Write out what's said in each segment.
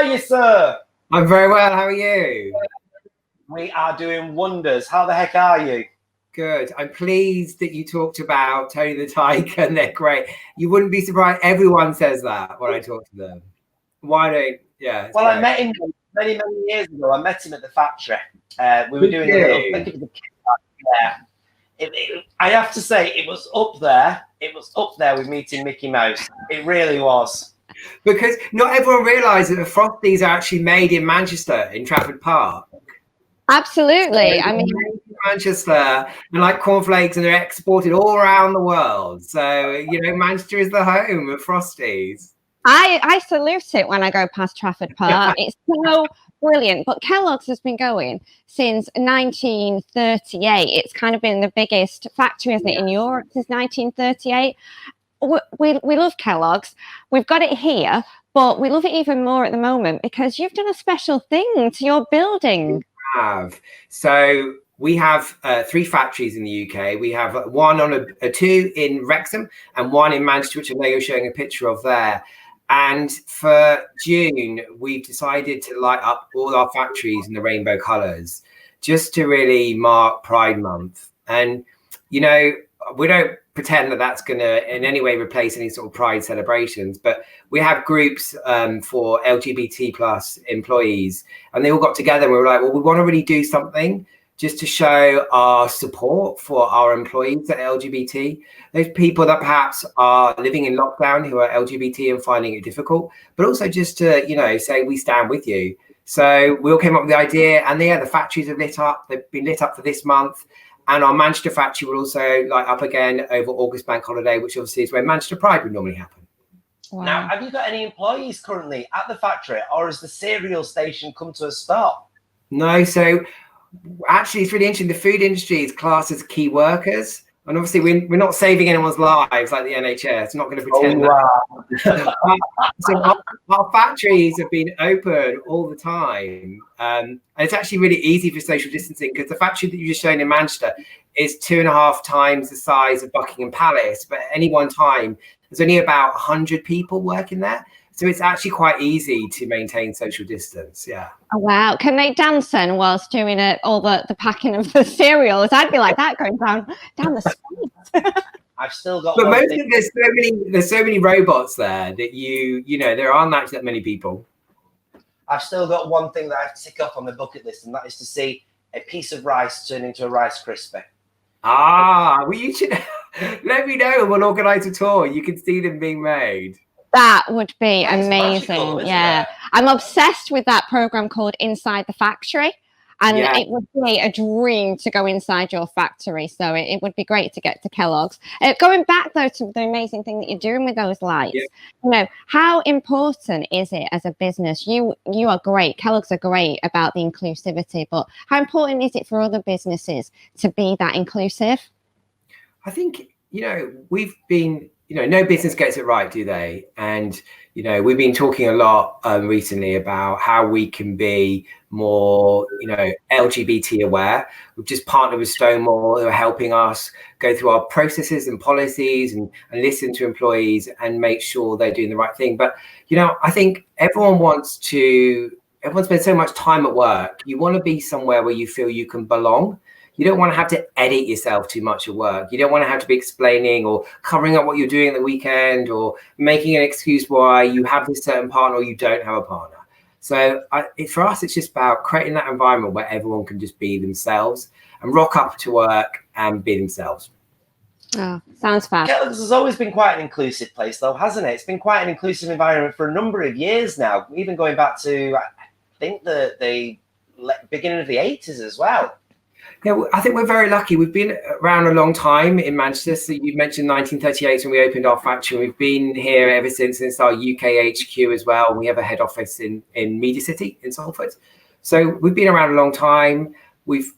you, sir? I'm very well. How are you? We are doing wonders. How the heck are you? Good. I'm pleased that you talked about Tony the Tiger and they're great. You wouldn't be surprised. Everyone says that when I talk to them. Why don't? Yeah. Well, great. I met him many years ago. I met him at the factory. We were doing a little. I think it was a I have to say, it was up there. It was up there with meeting Mickey Mouse. It really was. Because not everyone realises that the Frosties are actually made in Manchester, in Trafford Park. Absolutely. So I mean, Manchester, and like cornflakes, and they're exported all around the world. So, you know, Manchester is the home of Frosties. I salute it when I go past Trafford Park. It's so brilliant. But Kellogg's has been going since 1938. It's kind of been the biggest factory, isn't it, in Europe since 1938. We love Kellogg's. We've got it here, but we love it even more at the moment because you've done a special thing to your building. So we have 3 factories in the UK. We have one on a 2 in Wrexham and 1 in Manchester, which I know you're showing a picture of there. And for June, we've decided to light up all our factories in the rainbow colours just to really mark Pride Month. And, you know, we don't pretend that that's going to in any way replace any sort of Pride celebrations, but we have groups for LGBT plus employees, and they all got together and we were like, well, we want to really do something just to show our support for our employees that are LGBT, those people that perhaps are living in lockdown who are LGBT and finding it difficult, but also just to, you know, say we stand with you. So we all came up with the idea, and the factories are lit up. They've been lit up for this month. And our Manchester factory will also light up again over August Bank Holiday, which obviously is where Manchester Pride would normally happen. Wow. Now, have you got any employees currently at the factory, or has the cereal station come to a stop? No, so actually it's really interesting. The food industry is classed as key workers. And obviously we're not saving anyone's lives like the NHS. Not going to pretend that. So our factories have been open all the time. And it's actually really easy for social distancing because the factory that you just shown in Manchester is 2.5 times the size of Buckingham Palace. But at any one time, there's only about 100 people working there. So it's actually quite easy to maintain social distance. Yeah. Oh, wow. Can they dance then whilst doing all the packing of the cereals? I'd be like that going down the street. I've still got. But there's so many robots there that you know there aren't actually that many people. I've still got one thing that I have to tick off on my bucket list, and that is to see a piece of rice turn into a Rice Krispie. Well, you should let me know and we'll organise a tour. You can see them being made. That would be amazing. Magical, yeah. I'm obsessed with that program called Inside the Factory. And it would be a dream to go inside your factory. So it would be great to get to Kellogg's. Going back, though, to the amazing thing that you're doing with those lights, you know, how important is it as a business? You are great. Kellogg's are great about the inclusivity. But how important is it for other businesses to be that inclusive? I think, you know, we've been... You know, no business gets it right, do they? And, you know, we've been talking a lot recently about how we can be more, you know, LGBT aware. We've just partnered with Stonewall, who are helping us go through our processes and policies and listen to employees and make sure they're doing the right thing. But, you know, I think everyone spends so much time at work. You want to be somewhere where you feel you can belong. You don't want to have to edit yourself too much at work. You don't want to have to be explaining or covering up what you're doing at the weekend or making an excuse why you have this certain partner or you don't have a partner. So for us, it's just about creating that environment where everyone can just be themselves and rock up to work and be themselves. Oh, sounds fab. Kelloggs has always been quite an inclusive place, though, hasn't it? It's been quite an inclusive environment for a number of years now, even going back to, I think, the beginning of the 80s as well. Yeah, I think we're very lucky. We've been around a long time in Manchester. So you mentioned 1938 when we opened our factory. We've been here ever since our UK HQ as well. We have a head office in Media City in Salford. So we've been around a long time. We've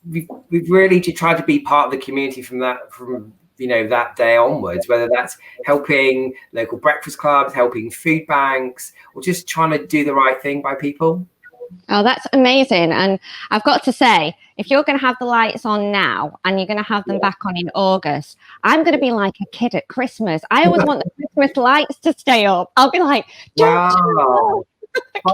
really tried to be part of the community from you know, that day onwards, whether that's helping local breakfast clubs, helping food banks, or just trying to do the right thing by people. Oh, that's amazing. And I've got to say, if you're going to have the lights on now and you're going to have them back on in August, I'm going to be like a kid at Christmas. I always want the Christmas lights to stay up. I'll be like, wow.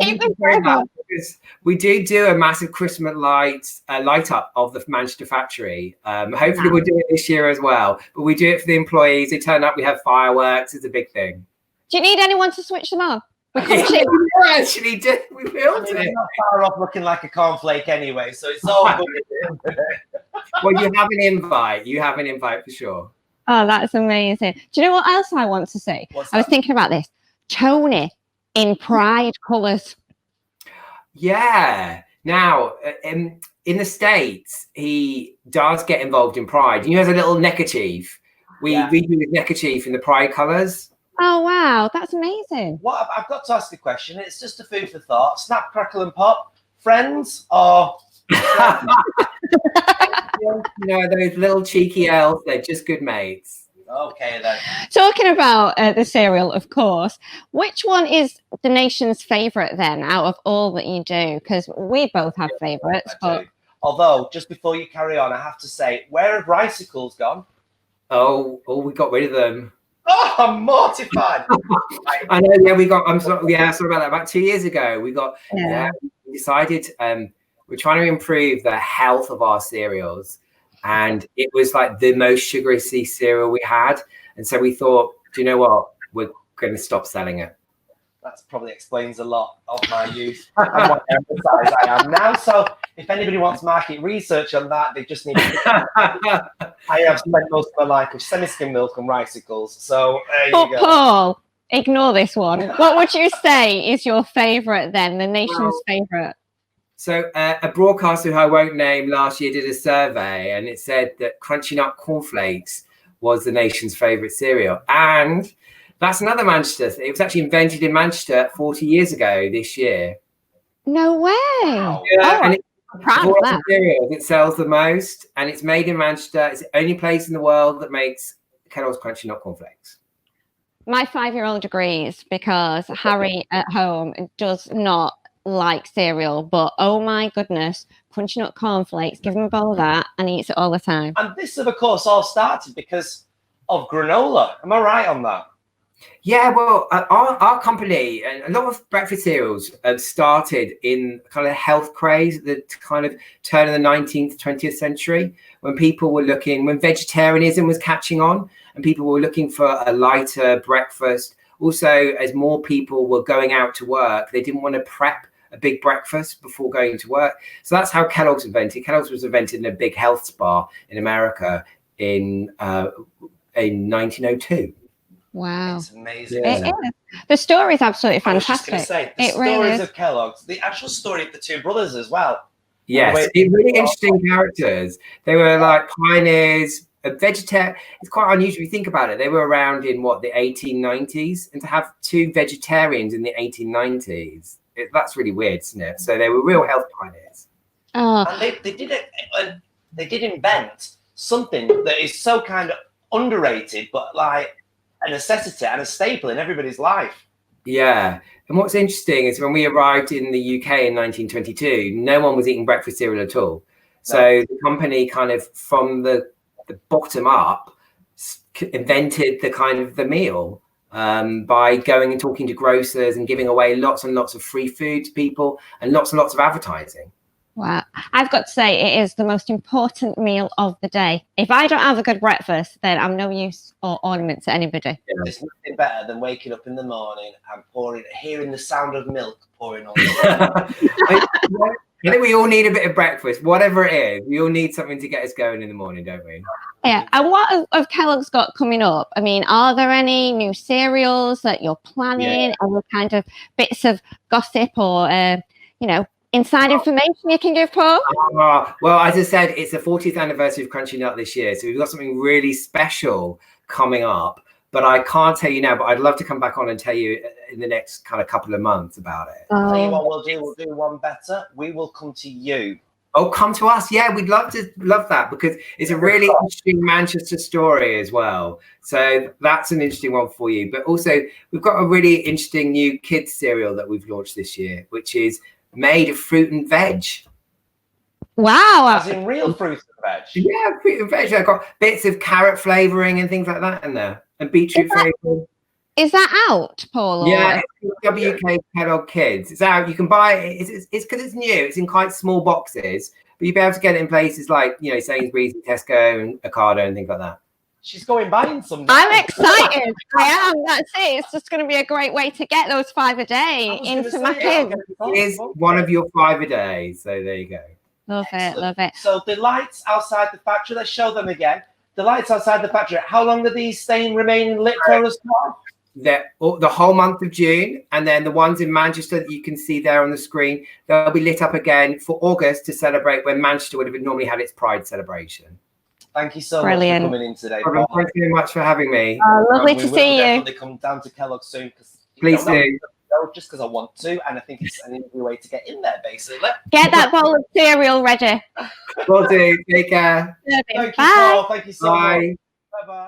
Keep them forever. Because we do a massive Christmas light up of the Manchester factory. Hopefully we'll do it this year as well. But we do it for the employees. They turn up, we have fireworks. It's a big thing. Do you need anyone to switch them on? We actually do. We built it. It's not far off looking like a cornflake anyway, so it's all good. Well, you have an invite. You have an invite for sure. Oh, that's amazing. Do you know what else I want to say? I was thinking about this. Tony in Pride colours. Yeah. Now, in the States, he does get involved in Pride. He has a little neckerchief. We do his neckerchief in the Pride colours. Oh, wow. That's amazing. What I've got to ask the question. It's just a food for thought. Snap, crackle, and pop. Friends or... those little cheeky elves, they're just good mates. Okay, then. Talking about the cereal, of course, which one is the nation's favourite then out of all that you do? Because we both have favourites. But... Although, just before you carry on, I have to say, where have Ricicles gone? Oh, we got rid of them. Oh, I'm mortified. I know, I'm sorry about that. About 2 years ago, we decided we're trying to improve the health of our cereals. And it was like the most sugary cereal we had. And so we thought, do you know what? We're going to stop selling it. That probably explains a lot of my youth and what emphasize I am now. So if anybody wants market research on that, they just need to... I have spent most of my life with semi-skim milk and Ricicles. So there you go. Paul, ignore this one. What would you say is your favourite then, the nation's favourite? So a broadcaster who I won't name last year did a survey and it said that Crunchy Nut Cornflakes was the nation's favourite cereal. And that's another Manchester. It was actually invented in Manchester 40 years ago this year. No way. Wow. Yeah, and I'm proud of that. Cereals, it sells the most and it's made in Manchester. It's the only place in the world that makes Kellogg's Crunchy Nut Cornflakes. My 5-year-old agrees because Harry at home does not like cereal, but oh my goodness, Crunchy Nut Cornflakes, give him a bowl of that and he eats it all the time. And this, of course, all started because of granola. Am I right on that? Yeah, well, our company and a lot of breakfast cereals started in kind of health craze at the kind of turn of the 19th, 20th century when people were when vegetarianism was catching on and people were looking for a lighter breakfast. Also, as more people were going out to work, they didn't want to prep a big breakfast before going to work. So that's how Kellogg's invented. Kellogg's was invented in a big health spa in America in 1902. Wow. It's amazing. It is. The story is absolutely fantastic. I was just going to say, the it stories really is. of Kellogg's, the actual story of the two brothers as well. Yes, really interesting characters. They were like pioneers, vegetarian. It's quite unusual if you think about it. They were around in the 1890s, and to have two vegetarians in the 1890s, that's really weird, isn't it? So they were real health pioneers. Oh. And they did invent something that is so kind of underrated, but like a necessity and a staple in everybody's life. Yeah. And what's interesting is when we arrived in the UK in 1922, no one was eating breakfast cereal at all. So the company kind of from the bottom up invented the meal by going and talking to grocers and giving away lots and lots of free food to people and lots of advertising. Wow. I've got to say, it is the most important meal of the day. If I don't have a good breakfast, then I'm no use or ornament to anybody. There's nothing better than waking up in the morning and hearing the sound of milk pouring on. I think we all need a bit of breakfast, whatever it is. We all need something to get us going in the morning, don't we? Yeah. And what have Kellogg's got coming up? I mean, are there any new cereals that you're planning? Yeah. Any kind of bits of gossip or, inside information you can give, Paul? Well, as I said, it's the 40th anniversary of Crunchy Nut this year. So we've got something really special coming up. But I can't tell you now, but I'd love to come back on and tell you in the next kind of couple of months about it. I'll tell you what we'll do. We'll do one better. We will come to you. Oh, come to us. Yeah, we'd love that because it's a really interesting Manchester story as well. So that's an interesting one for you. But also, we've got a really interesting new kids cereal that we've launched this year, which is made of fruit and veg. Wow. As in real fruit and veg? Yeah, fruit and veg. I've got bits of carrot flavouring and things like that in there. And beetroot flavouring. Is that out, Paul? Yeah, it's WK Kellogg Kids. It's out. You can buy it. It's because it's new. It's in quite small boxes, but you'll be able to get it in places like, you know, Sainsbury's and Tesco and Ocado and things like that. She's going buying some. I'm excited. I am. That's it. It's just going to be a great way to get those 5 a day into my kids. It is one of your 5 a day. So there you go. Love it. Love it. So the lights outside the factory, let's show them again. The lights outside the factory, how long are these staying remaining lit for us? The whole month of June, and then the ones in Manchester that you can see there on the screen, they'll be lit up again for August to celebrate when Manchester would have normally had its Pride celebration. Thank you so Brilliant. much for coming in today. Thank you very much for having me. Lovely to see you. Definitely come down to Kellogg soon. Please do. Just because I want to, and I think it's an easy way to get in there, basically. Get that bowl of cereal ready. Will do. Take care. Thank you, Bye. Paul. Thank you so much. Bye. Bye-bye.